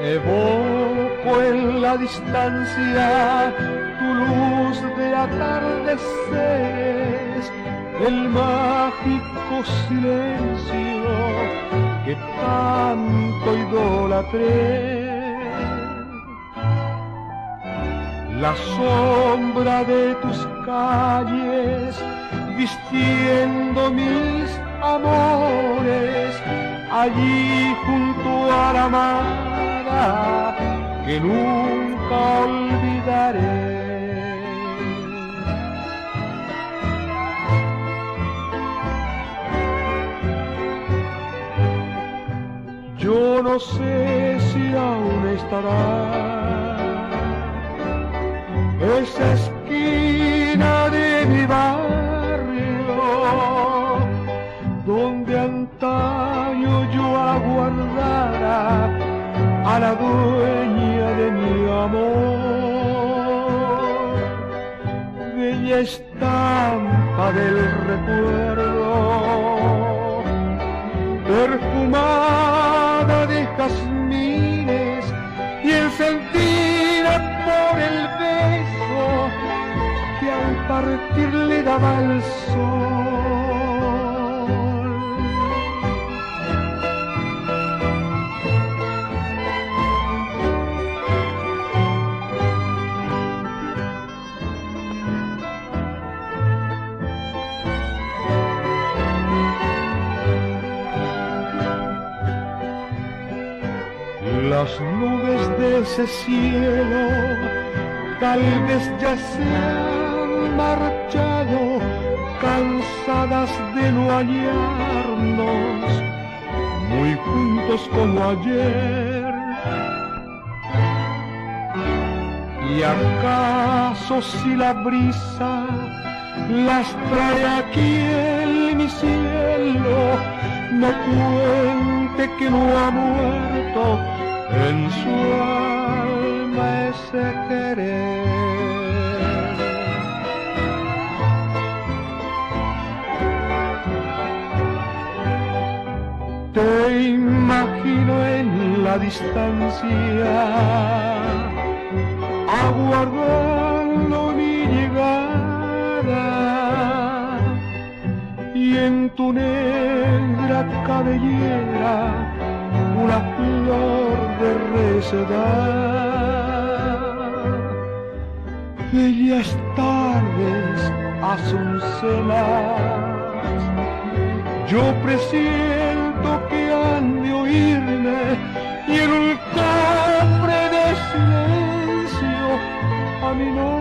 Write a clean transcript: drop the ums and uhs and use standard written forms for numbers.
Evoco en la distancia tu luz de atardeceres, el mágico silencio que tanto idolatré. La sombra de tus calles vistiendo mis amores, allí junto a la amada que nunca olvidaré. Yo no sé si aún estará esa esquina de mi barrio donde antaño yo aguardara a la dueña de mi amor. Bella estampa del recuerdo, perfumada de jazmines y encendida por el beso que al partir le daba el sol. Las nubes de ese cielo tal vez ya se han marchado, cansadas de no hallarnos muy juntos como ayer. ¿Y acaso si la brisa las trae aquí en mi cielo, no cuente que no ha muerto en su alma ese querer? Te imagino en la distancia, aguardando mi llegada, y en tu negra cabellera una flor de recedad. Bellas tardes azucenas, yo presiento que han de oírme, y en un cofre de silencio a mi nombre